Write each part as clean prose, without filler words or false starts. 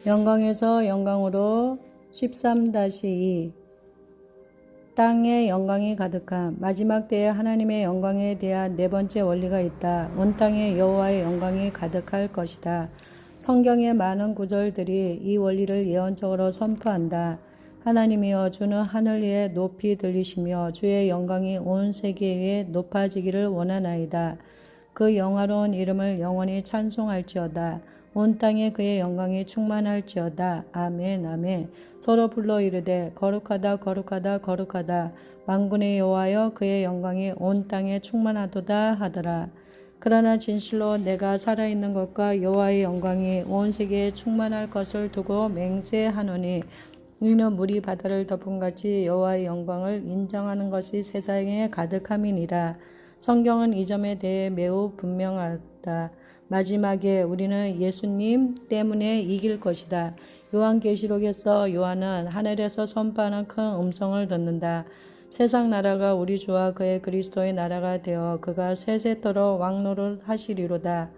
영광에서 영광으로 13-2 땅에 영광이 가득함. 마지막 때에 하나님의 영광에 대한 네 번째 원리가 있다. 온 땅에 여호와의 영광이 가득할 것이다. 성경의 많은 구절들이 이 원리를 예언적으로 선포한다. 하나님이여, 주는 하늘 위에 높이 들리시며 주의 영광이 온 세계 위에 높아지기를 원하나이다. 그 영화로운 이름을 영원히 찬송할지어다. 온 땅에 그의 영광이 충만할지어다. 아멘, 아멘. 서로 불러 이르되 거룩하다, 거룩하다, 거룩하다. 만군의 여호와여, 그의 영광이 온 땅에 충만하도다 하더라. 그러나 진실로 내가 살아있는 것과 여호와의 영광이 온 세계에 충만할 것을 두고 맹세하노니, 이는 물이 바다를 덮은 같이 여호와의 영광을 인정하는 것이 세상에 가득함이니라. 성경은 이 점에 대해 매우 분명하다. 마지막에 우리는 예수님 때문에 이길 것이다. 요한계시록에서 요한은 하늘에서 선포하는 큰 음성을 듣는다. 세상 나라가 우리 주와 그의 그리스도의 나라가 되어 그가 세세토록 왕노릇 하시리로다.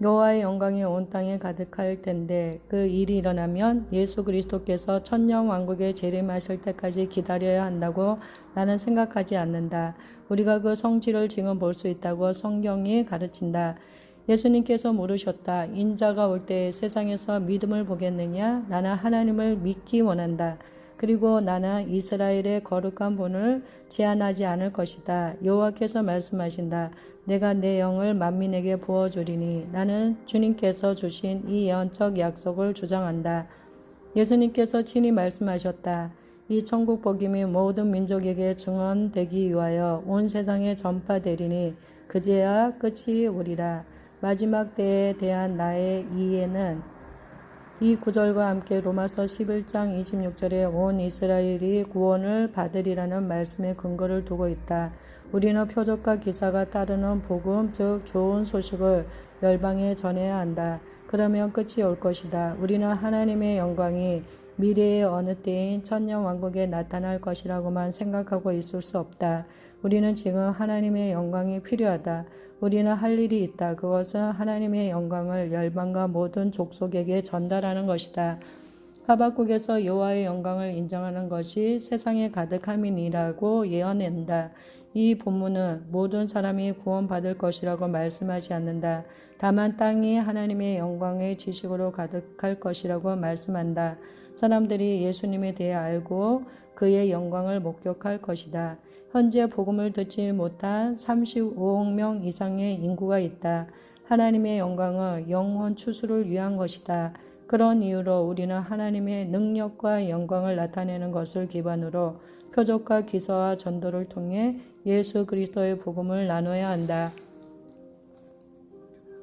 여호와의 영광이 온 땅에 가득할 텐데 그 일이 일어나면 예수 그리스도께서 천년 왕국에 재림하실 때까지 기다려야 한다고 나는 생각하지 않는다. 우리가 그 성취를 지금 볼 수 있다고 성경이 가르친다. 예수님께서 물으셨다. 인자가 올 때 세상에서 믿음을 보겠느냐? 나는 하나님을 믿기 원한다. 그리고 나는 이스라엘의 거룩한 본을 제한하지 않을 것이다. 여호와께서 말씀하신다. 내가 내 영을 만민에게 부어주리니. 나는 주님께서 주신 이 예언적 약속을 주장한다. 예수님께서 친히 말씀하셨다. 이 천국 복음이 모든 민족에게 증언되기 위하여 온 세상에 전파되리니 그제야 끝이 오리라. 마지막 때에 대한 나의 이해는 이 구절과 함께 로마서 11장 26절에 온 이스라엘이 구원을 받으리라는 말씀의 근거를 두고 있다. 우리는 표적과 기사가 따르는 복음, 즉 좋은 소식을 열방에 전해야 한다. 그러면 끝이 올 것이다. 우리는 하나님의 영광이 미래의 어느 때인 천년왕국에 나타날 것이라고만 생각하고 있을 수 없다. 우리는 지금 하나님의 영광이 필요하다. 우리는 할 일이 있다. 그것은 하나님의 영광을 열방과 모든 족속에게 전달하는 것이다. 하박국에서 여호와의 영광을 인정하는 것이 세상에 가득함이니라고 예언한다. 이 본문은 모든 사람이 구원받을 것이라고 말씀하지 않는다. 다만 땅이 하나님의 영광의 지식으로 가득할 것이라고 말씀한다. 사람들이 예수님에 대해 알고 그의 영광을 목격할 것이다. 현재 복음을 듣지 못한 35억 명 이상의 인구가 있다. 하나님의 영광은 영원 추수를 위한 것이다. 그런 이유로 우리는 하나님의 능력과 영광을 나타내는 것을 기반으로 표적과 기사와 전도를 통해 예수 그리스도의 복음을 나눠야 한다.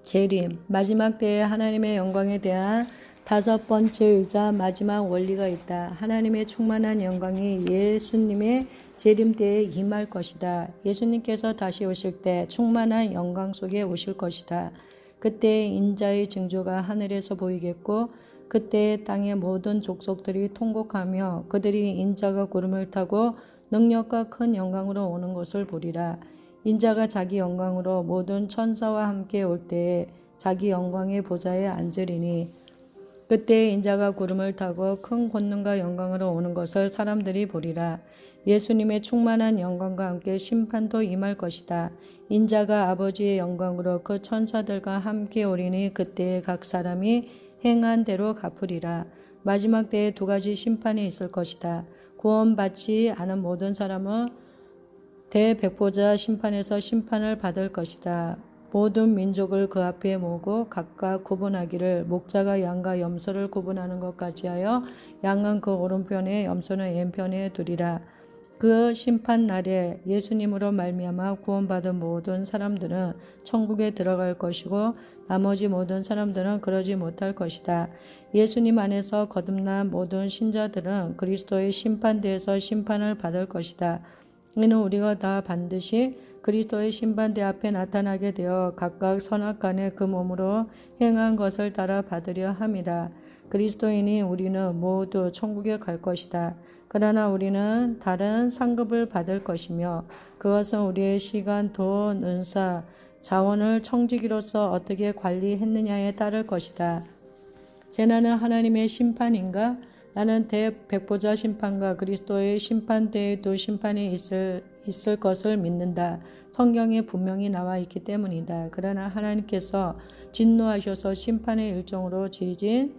재림, 마지막 때에 하나님의 영광에 대한 다섯 번째이자 마지막 원리가 있다. 하나님의 충만한 영광이 예수님의 재림 때에 임할 것이다. 예수님께서 다시 오실 때 충만한 영광 속에 오실 것이다. 그때 인자의 징조가 하늘에서 보이겠고 그때 땅의 모든 족속들이 통곡하며 그들이 인자가 구름을 타고 능력과 큰 영광으로 오는 것을 보리라. 인자가 자기 영광으로 모든 천사와 함께 올 때에 자기 영광의 보좌에 앉으리니 그때 인자가 구름을 타고 큰 권능과 영광으로 오는 것을 사람들이 보리라. 예수님의 충만한 영광과 함께 심판도 임할 것이다. 인자가 아버지의 영광으로 그 천사들과 함께 오리니 그때에 각 사람이 행한 대로 갚으리라. 마지막 때에 두 가지 심판이 있을 것이다. 구원받지 않은 모든 사람은 대백보자 심판에서 심판을 받을 것이다. 모든 민족을 그 앞에 모으고 각각 구분하기를 목자가 양과 염소를 구분하는 것 같이 하여 양은 그 오른편에 염소는 왼편에 두리라. 그 심판 날에 예수님으로 말미암아 구원받은 모든 사람들은 천국에 들어갈 것이고 나머지 모든 사람들은 그러지 못할 것이다. 예수님 안에서 거듭난 모든 신자들은 그리스도의 심판대에서 심판을 받을 것이다. 이는 우리가 다 반드시 그리스도의 심판대 앞에 나타나게 되어 각각 선악간에 그 몸으로 행한 것을 따라 받으려 함이라. 그리스도인이 우리는 모두 천국에 갈 것이다. 그러나 우리는 다른 상급을 받을 것이며 그것은 우리의 시간, 돈, 은사, 자원을 청지기로서 어떻게 관리했느냐에 따를 것이다. 재난은 하나님의 심판인가? 나는 대백보자 심판과 그리스도의 심판 때에도 심판이 있을 것을 믿는다. 성경에 분명히 나와 있기 때문이다. 그러나 하나님께서 진노하셔서 심판의 일종으로 지진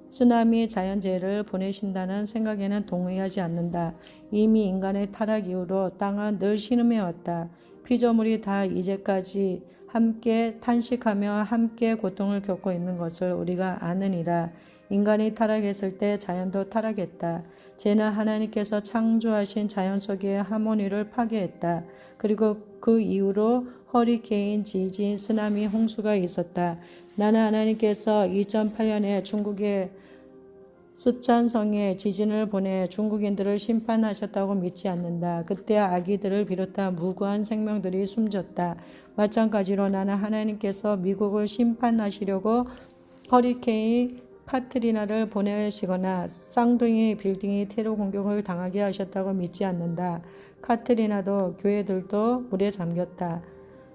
쓰나미 자연재해를 보내신다는 생각에는 동의하지 않는다. 이미 인간의 타락 이후로 땅은 늘 신음해왔다. 피조물이 다 이제까지 함께 탄식하며 함께 고통을 겪고 있는 것을 우리가 아느니라. 인간이 타락했을 때 자연도 타락했다. 죄는 하나님께서 창조하신 자연 속의 하모니를 파괴했다. 그리고 그 이후로 허리케인, 지진, 쓰나미, 홍수가 있었다. 나는 하나님께서 2008년에 중국의 쓰촨성에 지진을 보내 중국인들을 심판하셨다고 믿지 않는다. 그때 아기들을 비롯한 무고한 생명들이 숨졌다. 마찬가지로 나는 하나님께서 미국을 심판하시려고 허리케인 카트리나를 보내시거나 쌍둥이 빌딩이 테러 공격을 당하게 하셨다고 믿지 않는다. 카트리나도 교회들도 물에 잠겼다.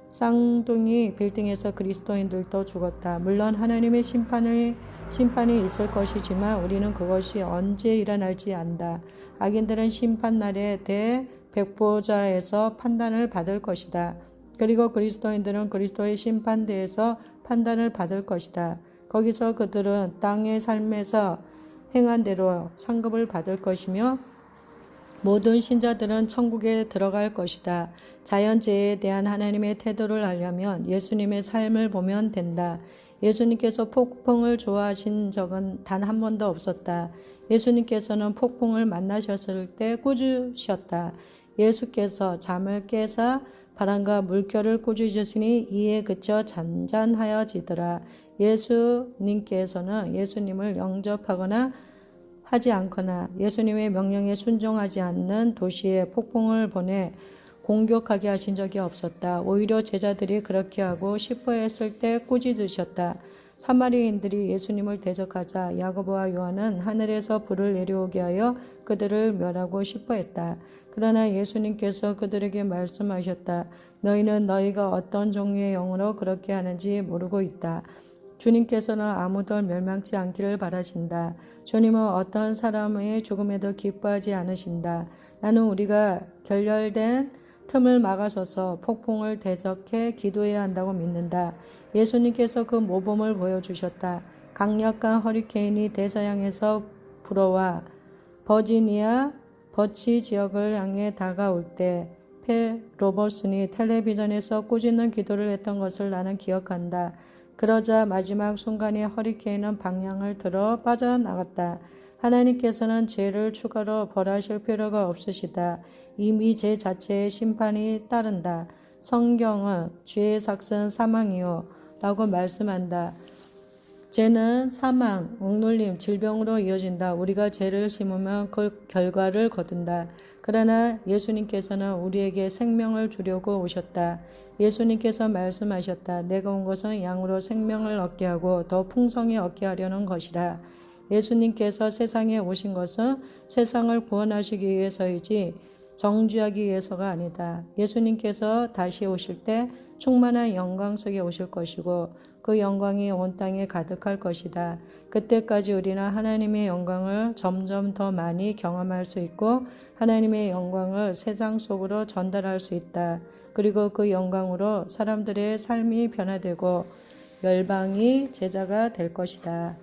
쌍둥이 빌딩에서 그리스도인들도 죽었다. 물론 하나님의 심판이 있을 것이지만 우리는 그것이 언제 일어날지 안다. 악인들은 심판날에 대백보자에서 판단을 받을 것이다. 그리고 그리스도인들은 그리스도의 심판대에서 판단을 받을 것이다. 거기서 그들은 땅의 삶에서 행한 대로 상급을 받을 것이며 모든 신자들은 천국에 들어갈 것이다. 자연재해에 대한 하나님의 태도를 알려면 예수님의 삶을 보면 된다. 예수님께서 폭풍을 좋아하신 적은 단 한 번도 없었다. 예수님께서는 폭풍을 만나셨을 때 꾸짖으셨다. 예수께서 잠을 깨사 바람과 물결을 꾸짖으시니 이에 그쳐 잔잔하여지더라. 예수님께서는 예수님을 영접하거나 하지 않거나 예수님의 명령에 순종하지 않는 도시에 폭풍을 보내 공격하게 하신 적이 없었다. 오히려 제자들이 그렇게 하고 싶어 했을 때 꾸짖으셨다. 사마리아인들이 예수님을 대적하자 야고보와 요한은 하늘에서 불을 내려오게 하여 그들을 멸하고 싶어 했다. 그러나 예수님께서 그들에게 말씀하셨다. 너희는 너희가 어떤 종류의 영으로 그렇게 하는지 모르고 있다. 주님께서는 아무도 멸망치 않기를 바라신다. 주님은 어떤 사람의 죽음에도 기뻐하지 않으신다. 나는 우리가 결렬된 틈을 막아서서 폭풍을 대적해 기도해야 한다고 믿는다. 예수님께서 그 모범을 보여주셨다. 강력한 허리케인이 대서양에서 불어와 버지니아 버치 지역을 향해 다가올 때 패 로버슨이 텔레비전에서 꾸짖는 기도를 했던 것을 나는 기억한다. 그러자 마지막 순간에 허리케인은 방향을 틀어 빠져나갔다. 하나님께서는 죄를 추가로 벌하실 필요가 없으시다. 이미 죄 자체의 심판이 따른다. 성경은 죄의 삭은 사망이요 라고 말씀한다. 죄는 사망, 억눌림, 질병으로 이어진다. 우리가 죄를 심으면 그 결과를 거둔다. 그러나 예수님께서는 우리에게 생명을 주려고 오셨다. 예수님께서 말씀하셨다. 내가 온 것은 양으로 생명을 얻게 하고 더 풍성히 얻게 하려는 것이라. 예수님께서 세상에 오신 것은 세상을 구원하시기 위해서이지 정죄하기 위해서가 아니다. 예수님께서 다시 오실 때 충만한 영광 속에 오실 것이고 그 영광이 온 땅에 가득할 것이다. 그때까지 우리는 하나님의 영광을 점점 더 많이 경험할 수 있고 하나님의 영광을 세상 속으로 전달할 수 있다. 그리고 그 영광으로 사람들의 삶이 변화되고 열방이 제자가 될 것이다.